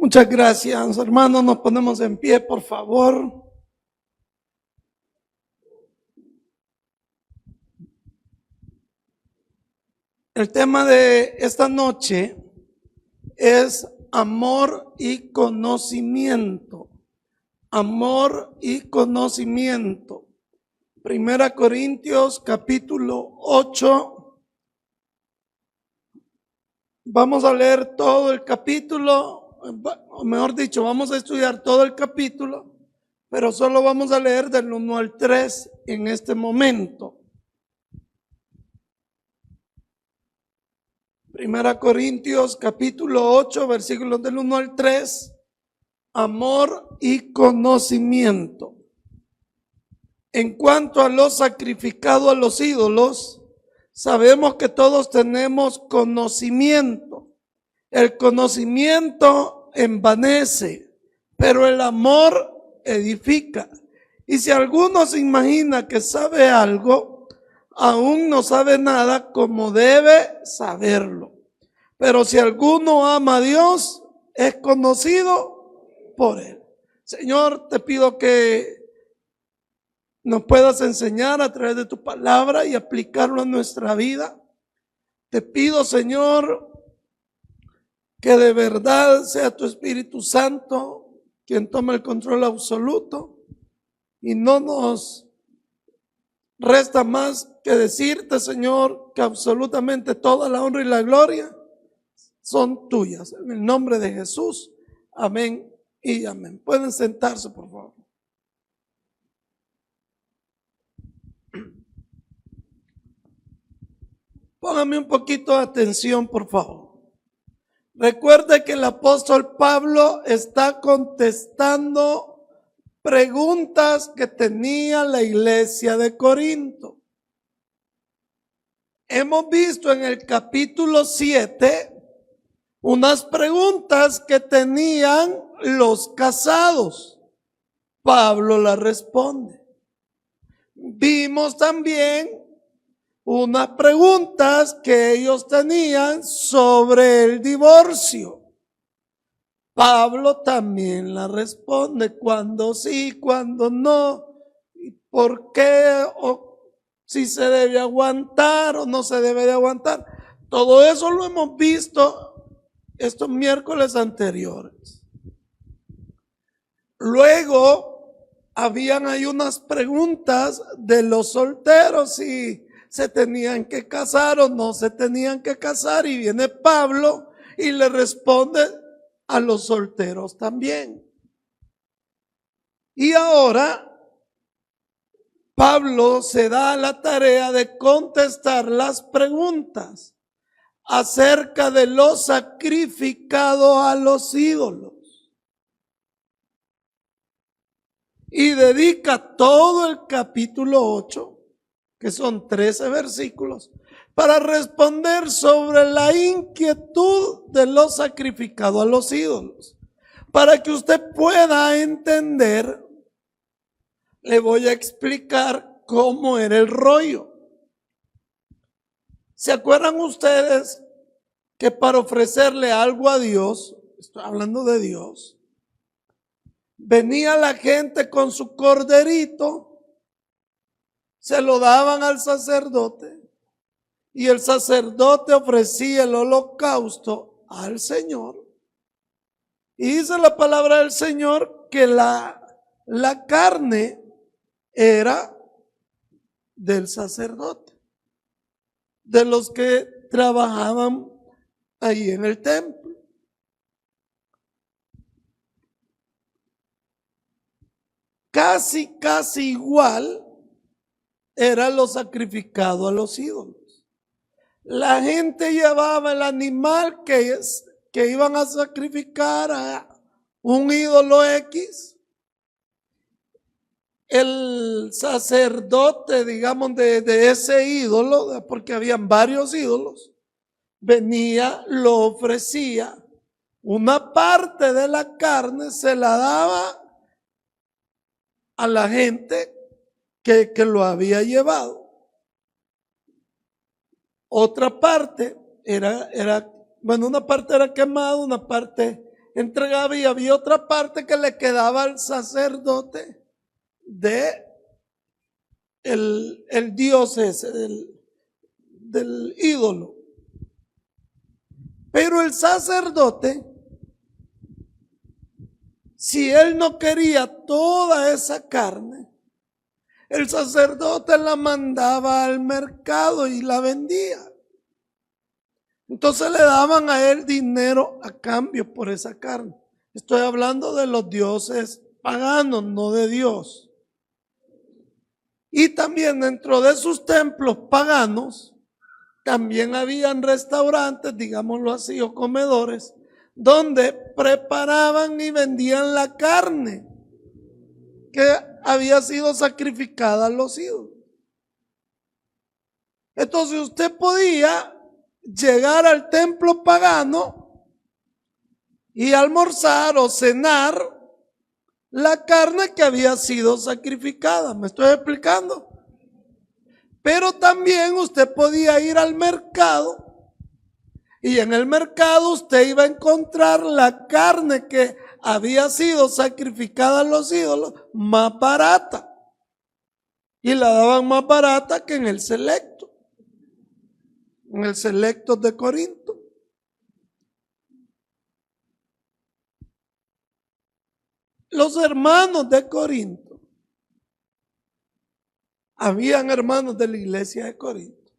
Muchas gracias, hermanos. Nos ponemos en pie, por favor. El tema de esta noche es amor y conocimiento. Amor y conocimiento. 1 Corintios capítulo 8. Vamos a leer todo el capítulo, o mejor dicho, vamos a estudiar todo el capítulo, pero solo vamos a leer del 1 al 3 en este momento. 1 Corintios capítulo 8, versículos del 1 al 3, amor y conocimiento. En cuanto a lo sacrificado a los ídolos, sabemos que todos tenemos conocimiento. El conocimiento envanece, pero el amor edifica. Y si alguno se imagina que sabe algo, aún no sabe nada como debe saberlo. Pero si alguno ama a Dios, es conocido por Él. Señor, te pido que nos puedas enseñar a través de tu palabra y aplicarlo en nuestra vida. Te pido, Señor, que de verdad sea tu Espíritu Santo quien tome el control absoluto, y no nos resta más que decirte, Señor, que absolutamente toda la honra y la gloria son tuyas. En el nombre de Jesús, amén y amén. Pueden sentarse, por favor. Póngame un poquito de atención, por favor. Recuerde que el apóstol Pablo está contestando preguntas que tenía la iglesia de Corinto. Hemos visto en el capítulo 7 unas preguntas que tenían los casados. Pablo las responde. Vimos también unas preguntas que ellos tenían sobre el divorcio. Pablo también la responde, cuando sí, cuando no, y por qué, o si se debe aguantar o no se debe de aguantar. Todo eso lo hemos visto estos miércoles anteriores. Luego habían ahí unas preguntas de los solteros, si se tenían que casar o no se tenían que casar, y viene Pablo y le responde a los solteros también. Y ahora Pablo se da la tarea de contestar las preguntas acerca de lo sacrificado a los ídolos. Y dedica todo el capítulo 8, que son 13 versículos, para responder sobre la inquietud de lo sacrificado a los ídolos. Para que usted pueda entender, le voy a explicar cómo era el rollo. ¿Se acuerdan ustedes que para ofrecerle algo a Dios, estoy hablando de Dios, venía la gente con su corderito, se lo daban al sacerdote y el sacerdote ofrecía el holocausto al Señor? Y dice la palabra del Señor que la carne era del sacerdote, de los que trabajaban ahí en el templo. Casi igual era lo sacrificado a los ídolos. La gente llevaba el animal que iban a sacrificar a un ídolo X. El sacerdote, digamos, de ese ídolo, porque habían varios ídolos, venía, lo ofrecía, una parte de la carne se la daba a la gente que lo había llevado. Otra parte era una parte era quemada, una parte entregaba y había otra parte que le quedaba al sacerdote de el dios ese, del ídolo. Pero el sacerdote, si él no quería toda esa carne, el sacerdote la mandaba al mercado y la vendía. Entonces le daban a él dinero a cambio por esa carne. Estoy hablando de los dioses paganos, no de Dios. Y también dentro de sus templos paganos, también habían restaurantes, digámoslo así, o comedores, donde preparaban y vendían la carne que había sido sacrificada a los ídolos. Entonces usted podía llegar al templo pagano y almorzar o cenar la carne que había sido sacrificada. ¿Me estoy explicando? Pero también usted podía ir al mercado y en el mercado usted iba a encontrar la carne que había sido sacrificada a los ídolos más barata. Y la daban más barata que en el Selecto. En el Selecto de Corinto. Los hermanos de Corinto, habían hermanos de la iglesia de Corinto,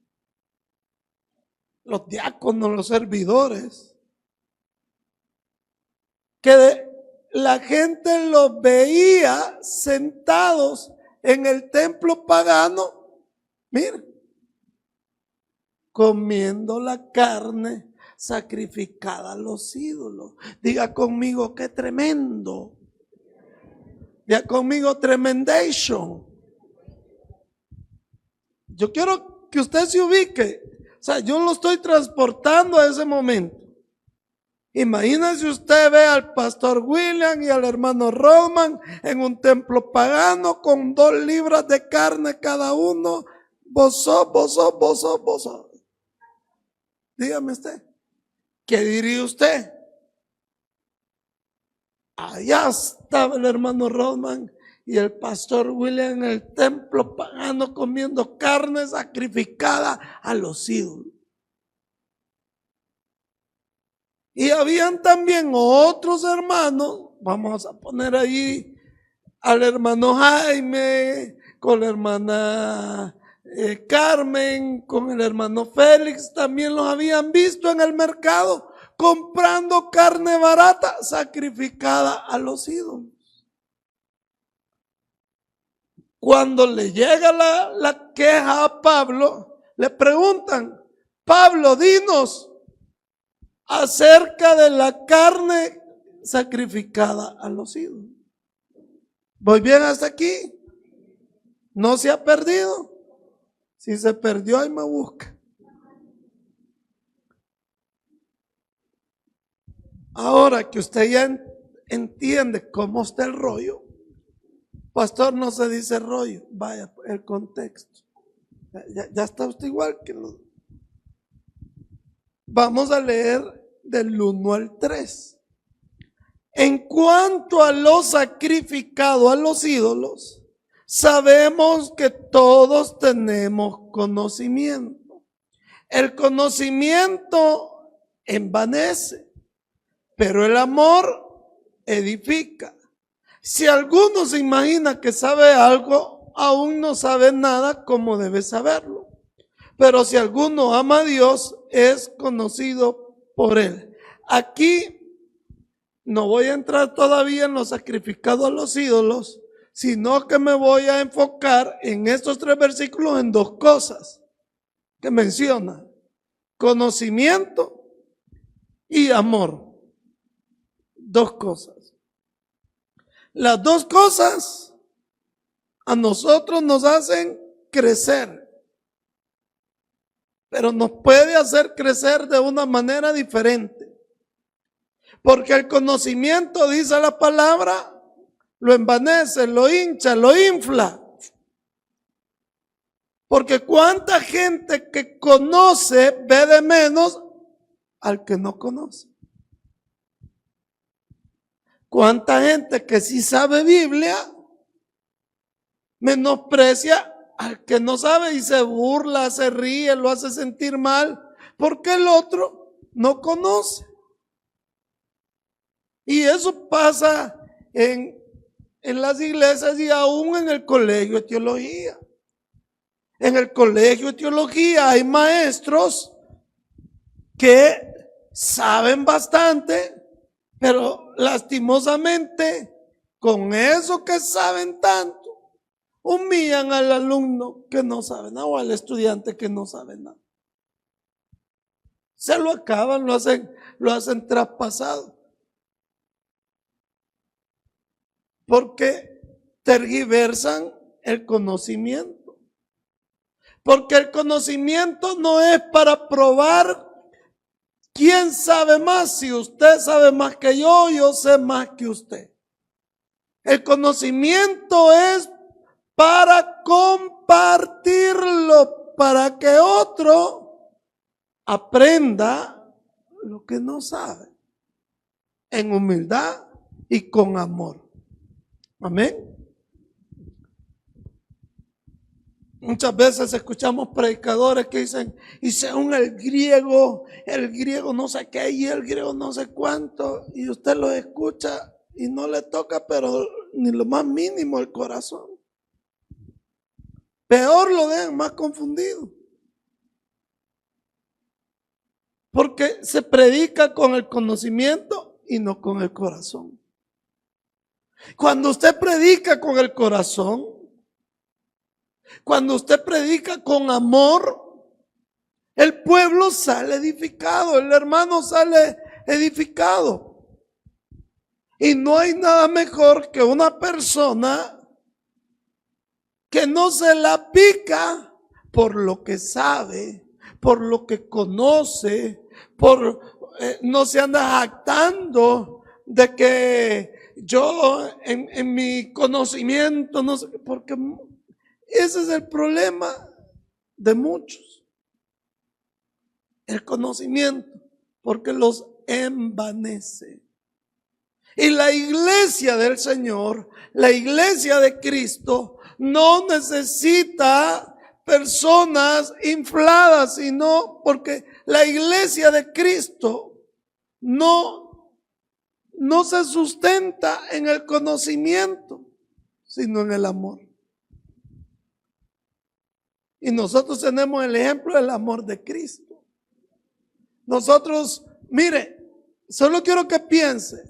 los diáconos, los servidores, que la gente los veía sentados en el templo pagano, miren, comiendo la carne sacrificada a los ídolos. Diga conmigo, qué tremendo. Diga conmigo, tremendation. Yo quiero que usted se ubique. O sea, yo lo estoy transportando a ese momento. Imagínese usted ve al pastor William y al hermano Rodman en un templo pagano con 2 libras de carne cada uno. Bozo. Dígame usted, ¿qué diría usted? Allá estaba el hermano Rodman y el pastor William en el templo pagano comiendo carne sacrificada a los ídolos. Y habían también otros hermanos, vamos a poner ahí al hermano Jaime, con la hermana Carmen, con el hermano Félix, también los habían visto en el mercado comprando carne barata sacrificada a los ídolos. Cuando le llega la queja a Pablo, le preguntan, Pablo, dinos acerca de la carne sacrificada a los ídolos. ¿Voy bien hasta aquí? ¿No se ha perdido? Si se perdió, ahí me busca. Ahora que usted ya entiende cómo está el rollo, pastor, no se dice rollo, vaya el contexto. Ya está usted igual que los. Vamos a leer del 1 al 3. En cuanto a lo sacrificado a los ídolos, sabemos que todos tenemos conocimiento. El conocimiento envanece, pero el amor edifica. Si alguno se imagina que sabe algo, aún no sabe nada como debe saberlo. Pero si alguno ama a Dios, es conocido por él. Aquí no voy a entrar todavía en lo sacrificado a los ídolos, sino que me voy a enfocar en estos 3 versículos en 2 cosas que menciona: conocimiento y amor. 2 cosas. Las 2 cosas a nosotros nos hacen crecer, pero nos puede hacer crecer de una manera diferente. Porque el conocimiento, dice la palabra, lo envanece, lo hincha, lo infla. Porque cuánta gente que conoce ve de menos al que no conoce. ¿Cuánta gente que sí sabe Biblia menosprecia al que no sabe y se burla, se ríe, lo hace sentir mal porque el otro no conoce? Y eso pasa en las iglesias y aún en el colegio de teología. En el colegio de teología hay maestros que saben bastante, pero lastimosamente con eso que saben tanto, humillan al alumno que no sabe nada o al estudiante que no sabe nada. Se lo acaban, lo hacen traspasado. Porque tergiversan el conocimiento. Porque el conocimiento no es para probar quién sabe más. Si usted sabe más que yo sé más que usted. El conocimiento es para compartirlo, para que otro aprenda lo que no sabe, en humildad y con amor. Amén. Muchas veces escuchamos predicadores que dicen, y según el griego no sé qué y el griego no sé cuánto, y usted lo escucha y no le toca, pero ni lo más mínimo el corazón. Peor lo dejan más confundido. Porque se predica con el conocimiento y no con el corazón. Cuando usted predica con el corazón, cuando usted predica con amor, el pueblo sale edificado, el hermano sale edificado. Y no hay nada mejor que una persona que no se la pica por lo que sabe, por lo que conoce, no se anda jactando de que yo en mi conocimiento, no sé, porque ese es el problema de muchos. El conocimiento, porque los envanece. Y la iglesia del Señor, la iglesia de Cristo, no necesita personas infladas, sino porque la iglesia de Cristo no se sustenta en el conocimiento, sino en el amor. Y nosotros tenemos el ejemplo del amor de Cristo. Nosotros, mire, solo quiero que piense,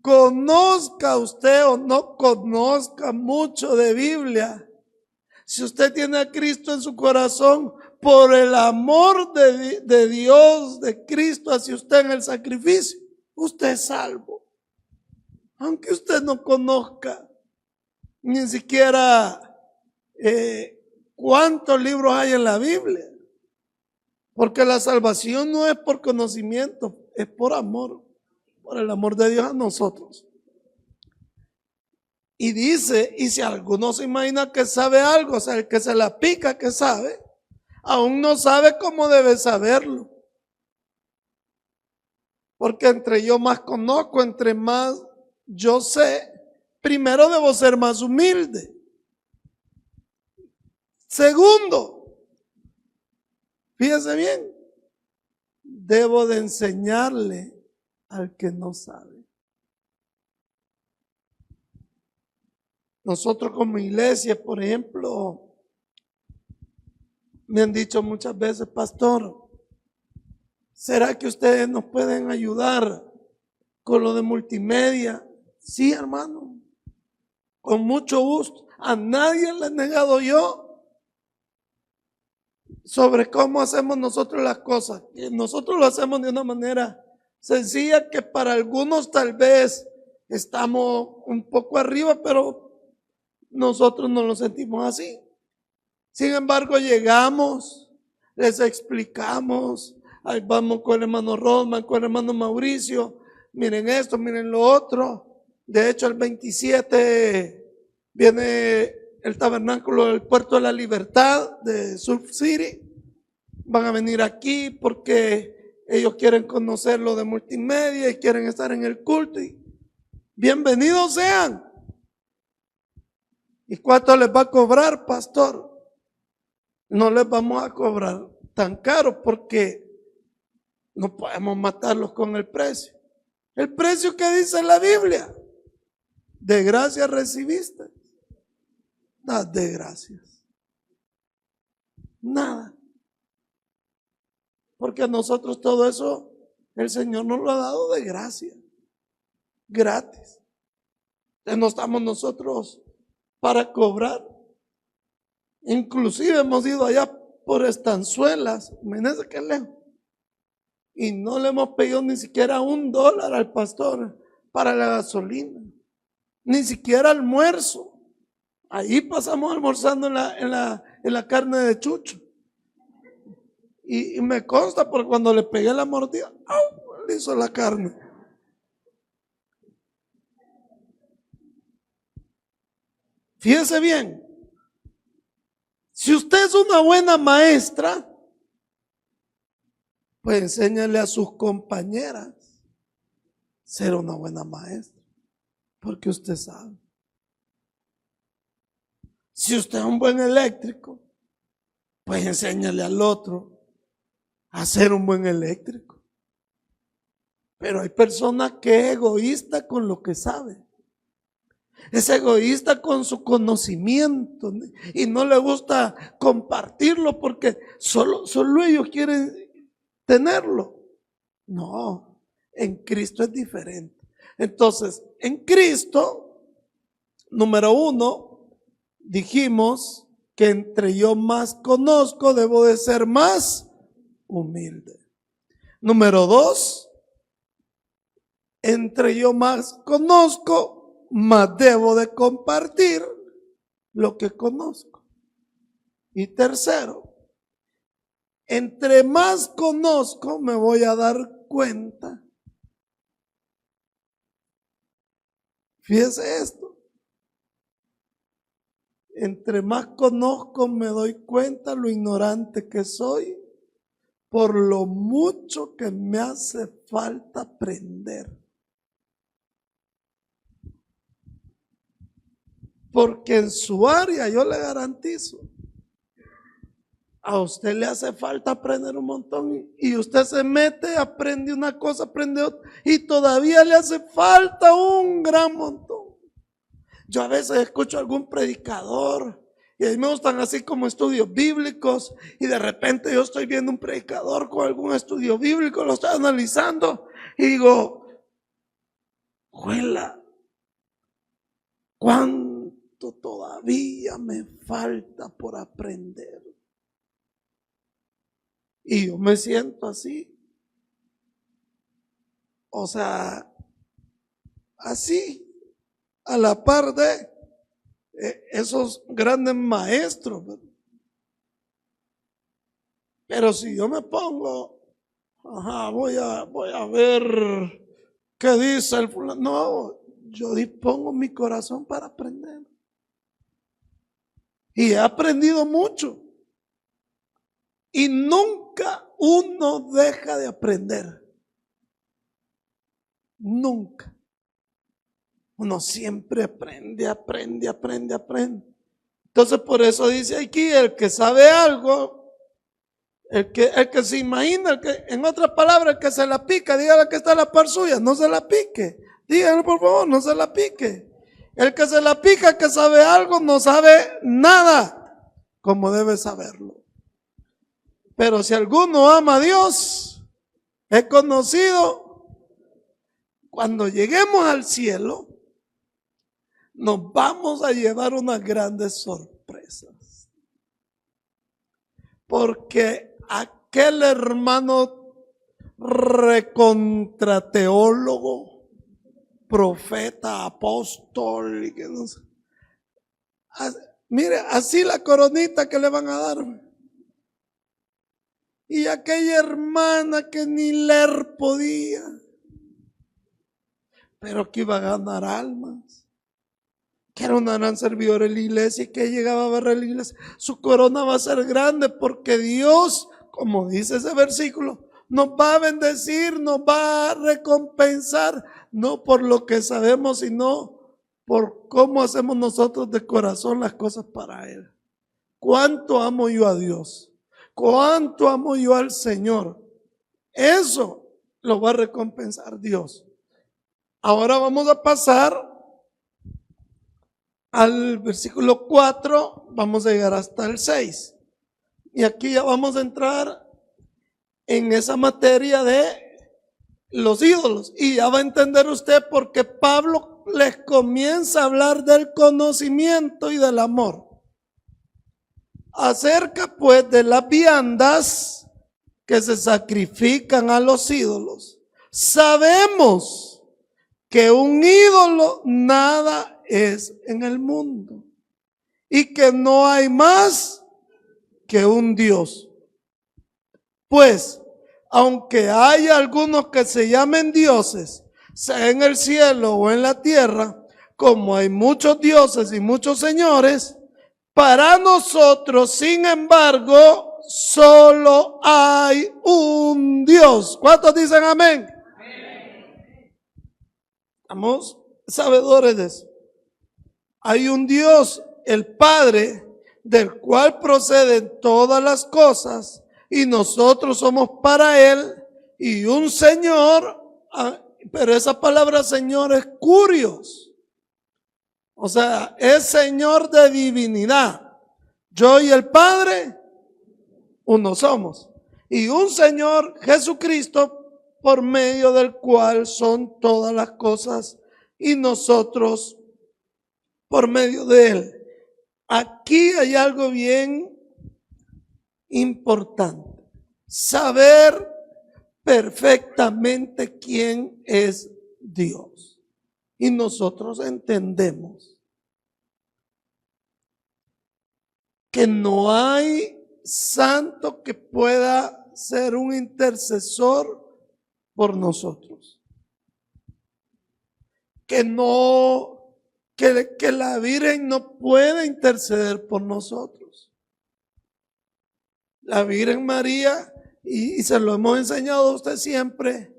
conozca usted o no conozca mucho de Biblia, si usted tiene a Cristo en su corazón, por el amor de Dios, de Cristo hacia usted en el sacrificio, usted es salvo. Aunque usted no conozca ni siquiera cuántos libros hay en la Biblia. Porque la salvación no es por conocimiento, es por amor, por el amor de Dios a nosotros. Y dice, y si alguno se imagina que sabe algo, o sea, el que se la pica que sabe, aún no sabe cómo debe saberlo. Porque entre yo más conozco, entre más yo sé, primero debo ser más humilde. Segundo, fíjese bien, debo de enseñarle al que no sabe. Nosotros como iglesia, por ejemplo, me han dicho muchas veces, pastor, ¿será que ustedes nos pueden ayudar con lo de multimedia? Sí, hermano, con mucho gusto. A nadie le he negado yo sobre cómo hacemos nosotros las cosas. Y nosotros lo hacemos de una manera sencilla que para algunos tal vez estamos un poco arriba, pero nosotros no lo sentimos así. Sin embargo, llegamos, les explicamos, ahí vamos con el hermano Rodman, con el hermano Mauricio, miren esto, miren lo otro. De hecho, el 27 viene el tabernáculo del Puerto de la Libertad de Surf City. Van a venir aquí porque ellos quieren conocer lo de multimedia y quieren estar en el culto. Y bienvenidos sean. ¿Y cuánto les va a cobrar, pastor? No les vamos a cobrar tan caro porque no podemos matarlos con el precio. El precio que dice la Biblia: de gracia recibiste, dad de gracias. Nada. Porque a nosotros todo eso el Señor nos lo ha dado de gracia, gratis. Entonces no estamos nosotros para cobrar. Inclusive hemos ido allá por Estanzuelas, imagínense qué lejos, y no le hemos pedido ni siquiera $1 al pastor para la gasolina, ni siquiera almuerzo. Ahí pasamos almorzando en la carne de Chucho. Y me consta porque cuando le pegué la mordida, ¡au!, le hizo la carne. Fíjese bien, si usted es una buena maestra, pues enséñale a sus compañeras ser una buena maestra, porque usted sabe. Si usted es un buen eléctrico, pues enséñale al otro a ser un buen eléctrico. Pero hay personas que es egoísta con lo que sabe. Es egoísta con su conocimiento y no le gusta compartirlo porque solo ellos quieren tenerlo. No, en Cristo es diferente. Entonces, en Cristo, número 1, dijimos que entre yo más conozco, debo de ser más humilde. Número 2, entre yo más conozco, más debo de compartir lo que conozco. Y tercero, entre más conozco, me voy a dar cuenta. Fíjese esto. Entre más conozco, me doy cuenta lo ignorante que soy, por lo mucho que me hace falta aprender. Porque en su área, yo le garantizo, a usted le hace falta aprender un montón y usted se mete, aprende una cosa, aprende otra y todavía le hace falta un gran montón. Yo a veces escucho a algún predicador y a mí me gustan así como estudios bíblicos y de repente yo estoy viendo un predicador con algún estudio bíblico, lo estoy analizando y digo, juela, ¿cuánto todavía me falta por aprender? Y yo me siento así, o sea, así, a la par de esos grandes maestros. Pero si yo me pongo, voy a ver qué dice el fulano, no, yo dispongo mi corazón para aprender. Y he aprendido mucho. Y nunca uno deja de aprender. Nunca. Uno siempre aprende. Entonces por eso dice aquí, el que sabe algo, el que se imagina, en otras palabras, el que se la pica, dígale que está a la par suya, no se la pique. Díganle por favor, no se la pique. El que se la pica, que sabe algo, no sabe nada como debe saberlo. Pero si alguno ama a Dios, es conocido. Cuando lleguemos al cielo, nos vamos a llevar unas grandes sorpresas. Porque aquel hermano recontrateólogo, profeta, apóstol, y que no sé, mire, así la coronita que le van a dar. Y aquella hermana que ni leer podía, pero que iba a ganar almas, que era una gran servidora en la iglesia y que llegaba a ver la iglesia, su corona va a ser grande porque Dios, como dice ese versículo, nos va a bendecir, nos va a recompensar no por lo que sabemos, sino por cómo hacemos nosotros de corazón las cosas para Él. ¿Cuánto amo yo a Dios? ¿Cuánto amo yo al Señor? Eso lo va a recompensar Dios. Ahora vamos a pasar al versículo 4, vamos a llegar hasta el 6. Y aquí ya vamos a entrar en esa materia de los ídolos. Y ya va a entender usted por qué Pablo les comienza a hablar del conocimiento y del amor. Acerca pues de las viandas que se sacrifican a los ídolos. Sabemos que un ídolo nada es en el mundo y que no hay más que un Dios. Pues, aunque haya algunos que se llamen dioses, sea en el cielo o en la tierra, como hay muchos dioses y muchos señores, para nosotros, sin embargo, solo hay un Dios. ¿Cuántos dicen amén? Amén. Estamos sabedores de eso. Hay un Dios, el Padre, del cual proceden todas las cosas, y nosotros somos para Él, y un Señor, pero esa palabra Señor es curios. O sea, es Señor de divinidad. Yo y el Padre, uno somos. Y un Señor, Jesucristo, por medio del cual son todas las cosas, y nosotros por medio de Él. Aquí hay algo bien importante. Saber perfectamente quién es Dios. Y nosotros entendemos que no hay santo que pueda ser un intercesor por nosotros. Que la Virgen no puede interceder por nosotros. La Virgen María, y se lo hemos enseñado a usted siempre,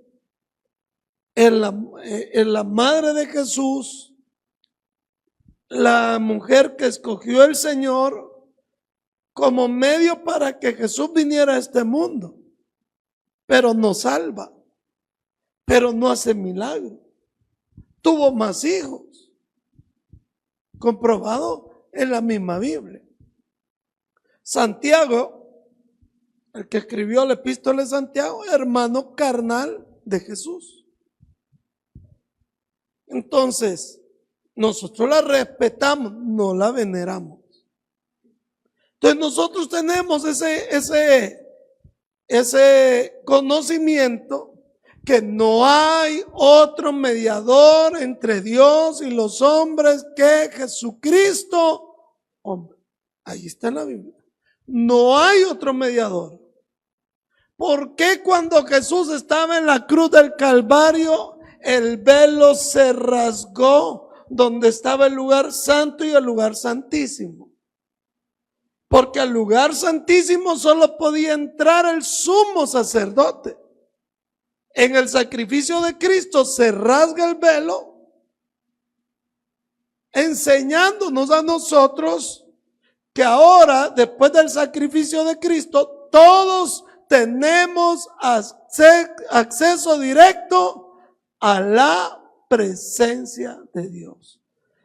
es la madre de Jesús, la mujer que escogió el Señor como medio para que Jesús viniera a este mundo, pero no salva, pero no hace milagro. Tuvo más hijos, comprobado en la misma Biblia. Santiago, el que escribió la epístola de Santiago, hermano carnal de Jesús. Entonces, nosotros la respetamos, no la veneramos. Entonces nosotros tenemos ese conocimiento que no hay otro mediador entre Dios y los hombres que Jesucristo, hombre. Ahí está en la Biblia. No hay otro mediador. ¿Por qué cuando Jesús estaba en la cruz del Calvario, el velo se rasgó donde estaba el lugar santo y el lugar santísimo? Porque al lugar santísimo solo podía entrar el sumo sacerdote. En el sacrificio de Cristo se rasga el velo, enseñándonos a nosotros que ahora, después del sacrificio de Cristo, todos tenemos acceso directo a la presencia de Dios.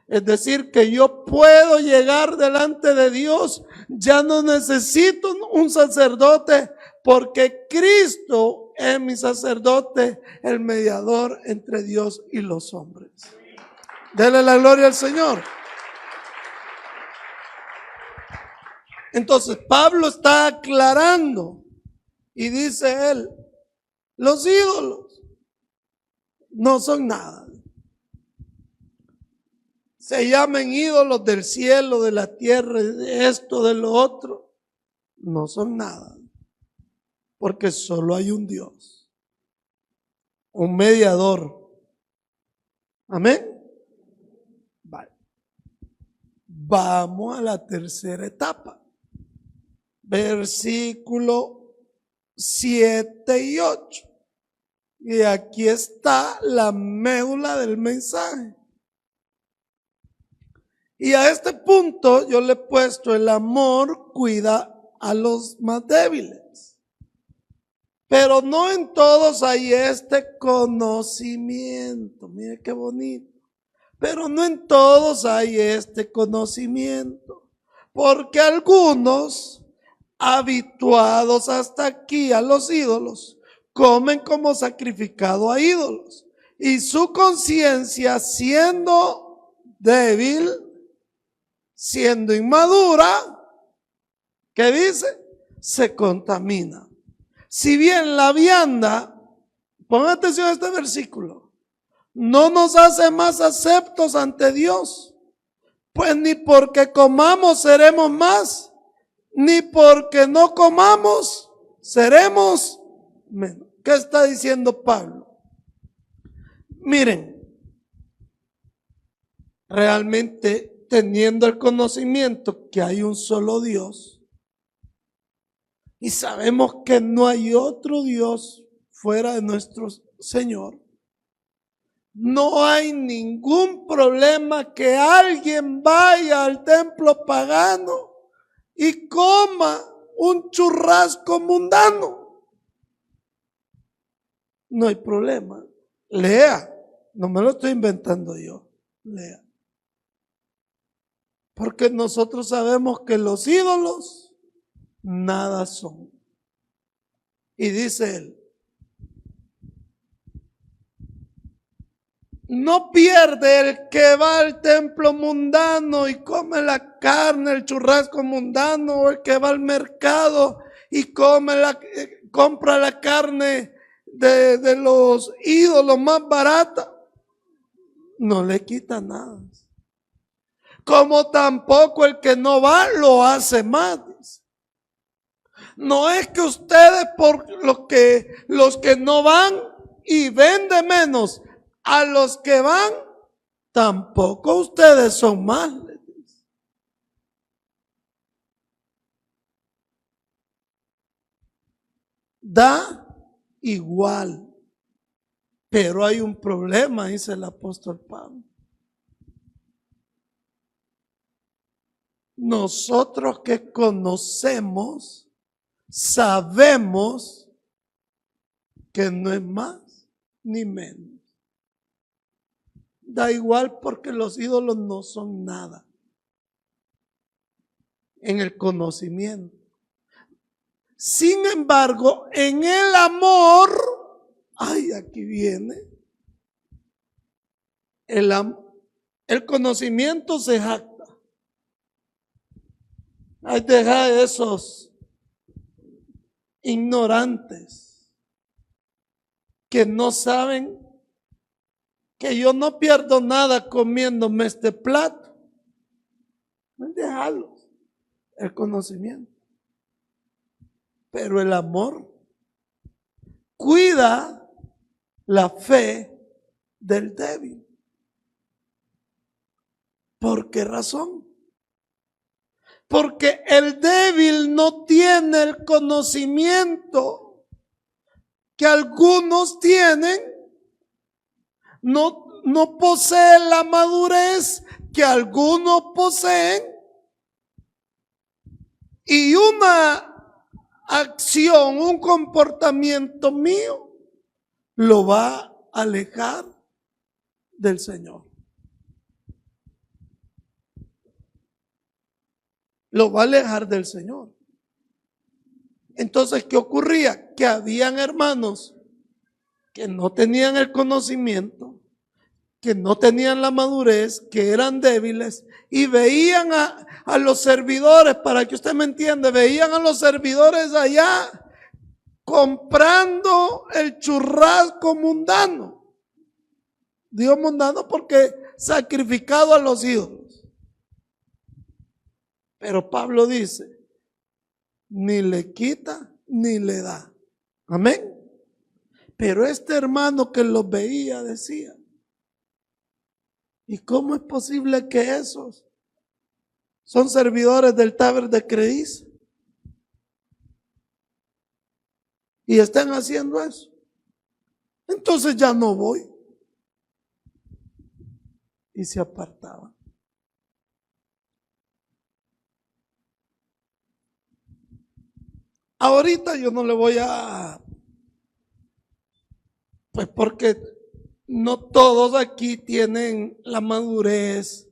Es decir, que yo puedo llegar delante de Dios, ya no necesito un sacerdote, porque Cristo es mi sacerdote, el mediador entre Dios y los hombres. Dele la gloria al Señor. Entonces Pablo está aclarando y dice él, los ídolos no son nada. Se llamen ídolos del cielo, de la tierra, de esto, de lo otro. No son nada. Porque solo hay un Dios. Un mediador. Amén. Vale. Vamos a la tercera etapa. Versículo 7 y 8. Y aquí está la médula del mensaje. Y a este punto yo le he puesto: el amor cuida a los más débiles. Pero no en todos hay este conocimiento. Mire qué bonito. Pero no en todos hay este conocimiento. Porque algunos, habituados hasta aquí a los ídolos, comen como sacrificado a ídolos. Y su conciencia, siendo débil, siendo inmadura, ¿qué dice? Se contamina. Si bien la vianda, pongan atención a este versículo, no nos hace más aceptos ante Dios, pues ni porque comamos seremos más, ni porque no comamos seremos menos. ¿Qué está diciendo Pablo? Miren, realmente teniendo el conocimiento que hay un solo Dios, y sabemos que no hay otro Dios fuera de nuestro Señor, no hay ningún problema que alguien vaya al templo pagano y coma un churrasco mundano. No hay problema. Lea, no me lo estoy inventando yo. Lea. Porque nosotros sabemos que los ídolos nada son. Y dice él: no pierde el que va al templo mundano y come la carne, el churrasco mundano, o el que va al mercado y compra la carne de los ídolos más barata. No le quita nada. Como tampoco el que no va lo hace más. No es que ustedes, por los que no van y venden menos a los que van, tampoco ustedes son más. Da igual. Pero hay un problema, dice el apóstol Pablo. Nosotros que conocemos, sabemos que no es más ni menos. Da igual, porque los ídolos no son nada en el conocimiento. Sin embargo, en el amor, ay, aquí viene, el conocimiento se jacta. Ay, deja esos ignorantes que no saben que yo no pierdo nada comiéndome este plato. Déjalos, el conocimiento. Pero el amor cuida la fe del débil. ¿Por qué razón? Porque el débil no tiene el conocimiento que algunos tienen, no posee la madurez que algunos poseen, y una acción, un comportamiento mío lo va a alejar del Señor. Lo va a alejar del Señor. Entonces, ¿qué ocurría? Que habían hermanos que no tenían el conocimiento, que no tenían la madurez, que eran débiles, y veían a los servidores, para que usted me entienda, veían a los servidores allá comprando el churrasco mundano. Digo mundano porque sacrificado a los ídolos. Pero Pablo dice: ni le quita ni le da. Amén. Pero este hermano que los veía decía: ¿y cómo es posible que esos son servidores del Taber de Creís y están haciendo eso? entonces ya no voy. Y se apartaban. Ahorita yo no le voy a, pues porque no todos aquí tienen la madurez,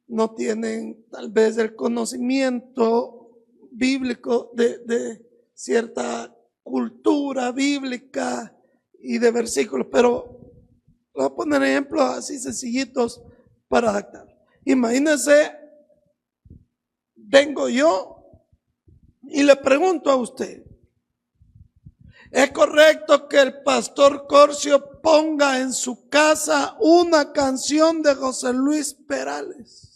no tienen tal vez el conocimiento bíblico de cierta cultura bíblica y de versículos, pero voy a poner ejemplos así sencillitos para adaptar. Imagínense, vengo yo y le pregunto a usted, ¿es correcto que el pastor Corcio ponga en su casa una canción de José Luis Perales?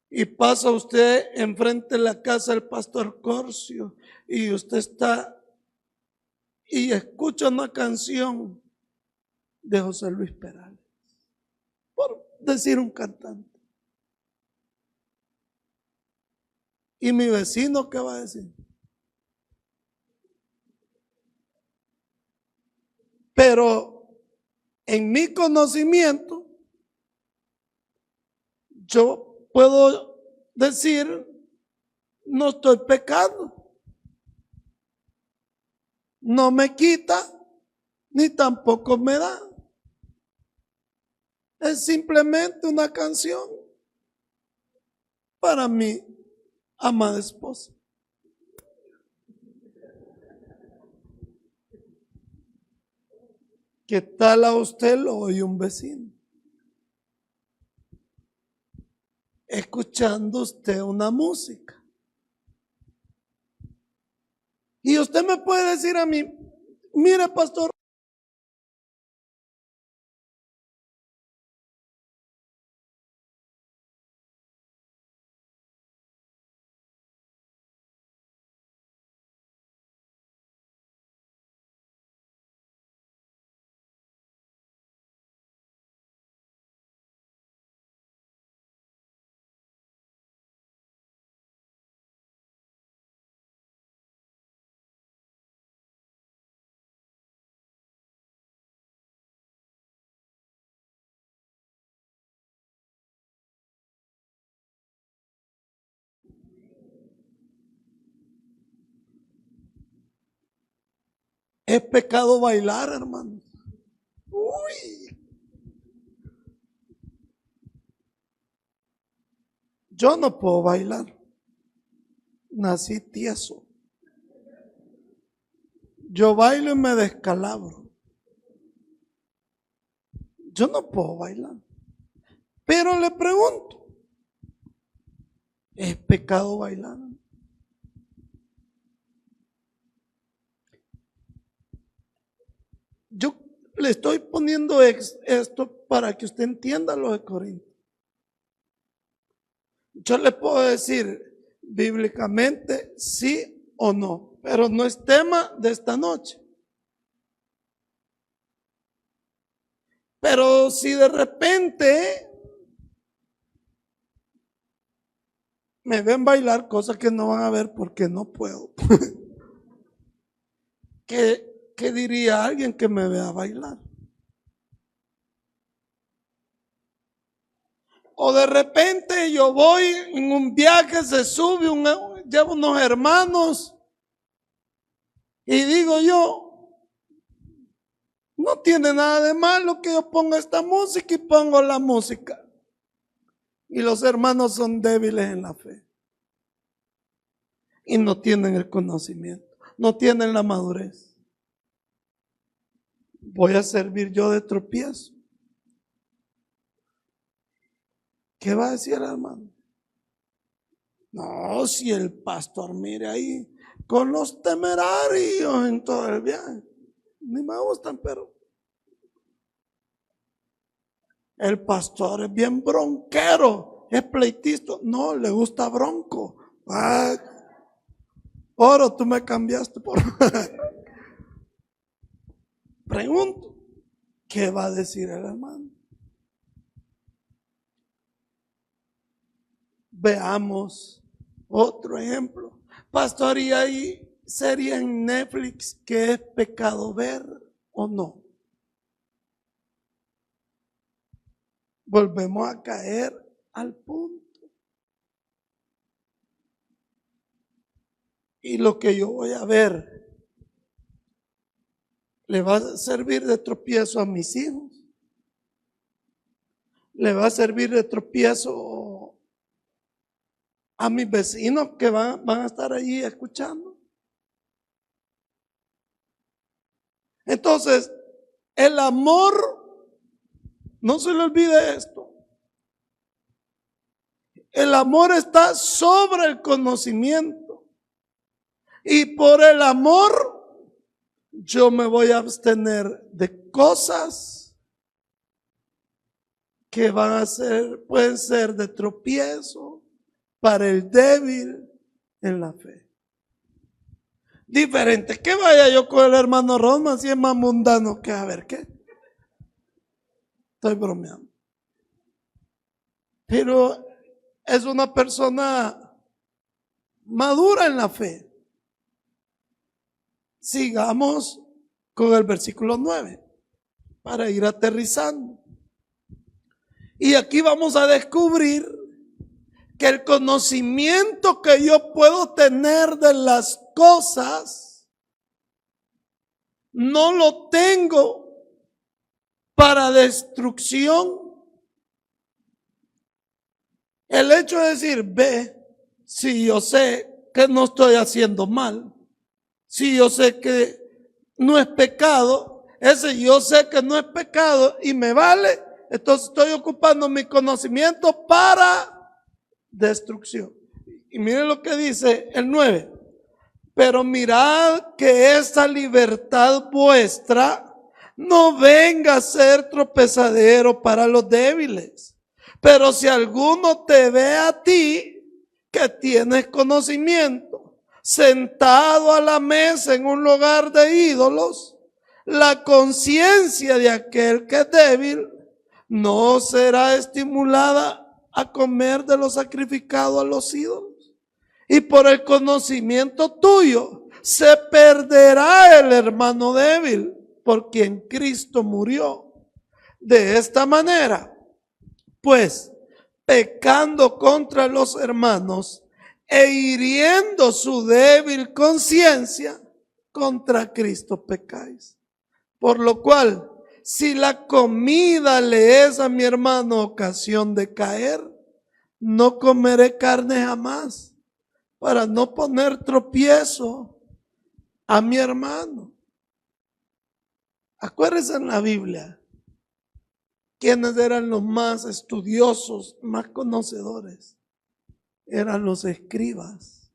Y pasa usted enfrente de la casa del pastor Corcio y usted está y escucha una canción de José Luis Perales, por decir un cantante. ¿Y mi vecino qué va a decir? Pero en mi conocimiento, yo puedo decir, no estoy pecando. No me quita, ni tampoco me da. Es simplemente una canción para mi amada esposa. ¿Qué tal a usted lo oye un vecino? Escuchando usted una música. Y usted me puede decir a mí, mire pastor, es pecado bailar, hermano. Uy, yo no puedo bailar. Nací tieso. Yo bailo y me descalabro. Yo no puedo bailar. Pero le pregunto, ¿es pecado bailar? Yo le estoy poniendo esto para que usted entienda lo de Corinto. Yo le puedo decir bíblicamente sí o no, pero no es tema de esta noche. Pero si de repente me ven bailar, cosas que no van a ver porque no puedo. ¿Qué diría alguien que me vea bailar? O de repente yo voy en un viaje, se sube, llevo unos hermanos y digo yo, no tiene nada de malo que yo ponga esta música y pongo la música. Y los hermanos son débiles en la fe. Y no tienen el conocimiento, no tienen la madurez. Voy a servir yo de tropiezo. ¿Qué va a decir el hermano? No, si el pastor mire ahí con los temerarios en todo el viaje. Ni me gustan, pero el pastor es bien bronquero, es pleitista. No, le gusta bronco. Ah, oro, tú me cambiaste por... Pregunto, ¿qué va a decir el hermano? Veamos otro ejemplo. Pastor, y serie en Netflix que es pecado ver o no. Volvemos a caer al punto. Y lo que yo voy a ver le va a servir de tropiezo a mis hijos. Le va a servir de tropiezo a mis vecinos que van a estar allí escuchando. Entonces, el amor, no se le olvide esto. El amor está sobre el conocimiento. Y por el amor, yo me voy a abstener de cosas que pueden ser de tropiezo para el débil en la fe. Diferente que vaya yo con el hermano Rosman, si es más mundano que a ver qué. Estoy bromeando. Pero es una persona madura en la fe. Sigamos con el versículo 9 para ir aterrizando. Y aquí vamos a descubrir que el conocimiento que yo puedo tener de las cosas no lo tengo para destrucción. El hecho de decir, ve, si yo sé que no estoy haciendo mal, si yo sé que no es pecado, ese yo sé que no es pecado y me vale, entonces estoy ocupando mi conocimiento para destrucción. Y miren lo que dice el 9. Pero mirad que esta libertad vuestra no venga a ser tropezadero para los débiles. Pero si alguno te ve a ti, que tienes conocimiento, sentado a la mesa en un lugar de ídolos, la conciencia de aquel que es débil no será estimulada a comer de lo sacrificado a los ídolos. Y por el conocimiento tuyo se perderá el hermano débil por quien Cristo murió. De esta manera, pues, pecando contra los hermanos e hiriendo su débil conciencia, contra Cristo pecáis. Por lo cual, si la comida le es a mi hermano ocasión de caer, no comeré carne jamás, para no poner tropiezo a mi hermano. Acuérdense en la Biblia, ¿quiénes eran los más estudiosos, más conocedores? Eran los escribas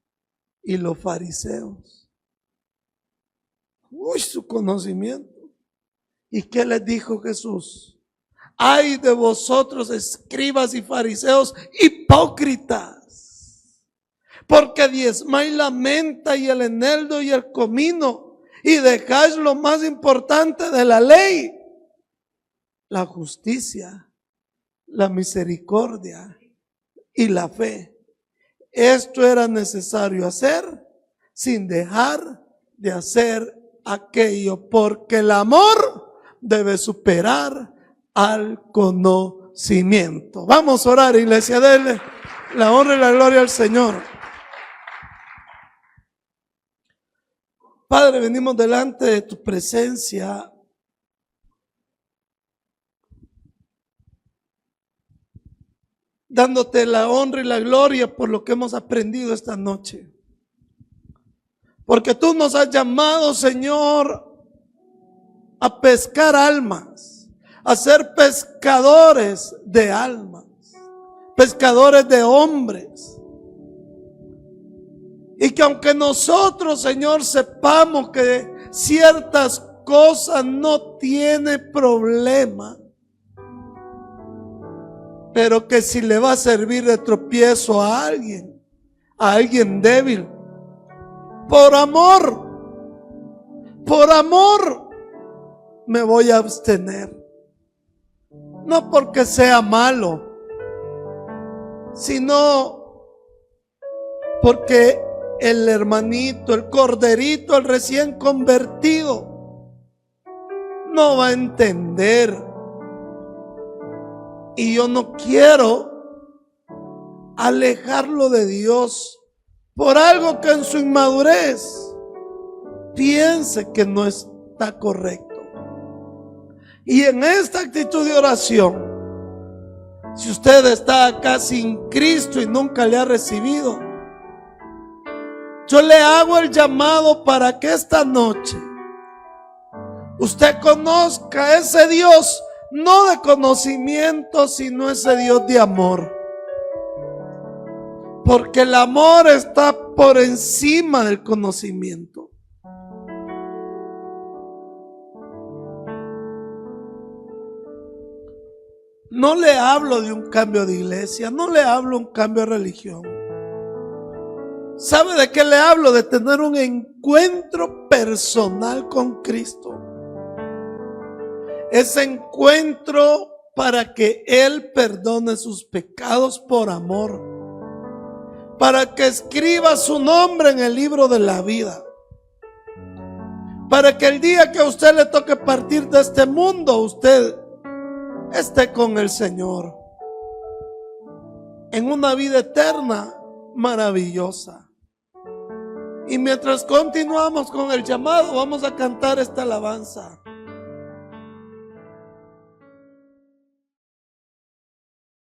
y los fariseos. Uy, su conocimiento. ¿Y qué les dijo Jesús? Ay de vosotros, escribas y fariseos, hipócritas, porque diezmáis la menta y el eneldo y el comino, y dejáis lo más importante de la ley, la justicia, la misericordia y la fe. Esto era necesario hacer sin dejar de hacer aquello, porque el amor debe superar al conocimiento. Vamos a orar, iglesia, denle la honra y la gloria al Señor. Padre, venimos delante de tu presencia dándote la honra y la gloria por lo que hemos aprendido esta noche. Porque tú nos has llamado, Señor, a pescar almas, a ser pescadores de almas, pescadores de hombres. Y que aunque nosotros, Señor, sepamos que ciertas cosas no tiene problema, pero que si le va a servir de tropiezo a alguien débil, por amor, me voy a abstener. No porque sea malo, sino porque el hermanito, el corderito, el recién convertido, no va a entender. Y yo no quiero alejarlo de Dios por algo que en su inmadurez piense que no está correcto. Y en esta actitud de oración, si usted está acá sin Cristo y nunca le ha recibido, yo le hago el llamado para que esta noche usted conozca a ese Dios, no de conocimiento, sino ese Dios de amor. Porque el amor está por encima del conocimiento. No le hablo de un cambio de iglesia, no le hablo de un cambio de religión. ¿Sabe de qué le hablo? De tener un encuentro personal con Cristo. Ese encuentro para que Él perdone sus pecados por amor, para que escriba su nombre en el libro de la vida, para que el día que a usted le toque partir de este mundo, usted esté con el Señor en una vida eterna maravillosa. Y mientras continuamos con el llamado, vamos a cantar esta alabanza.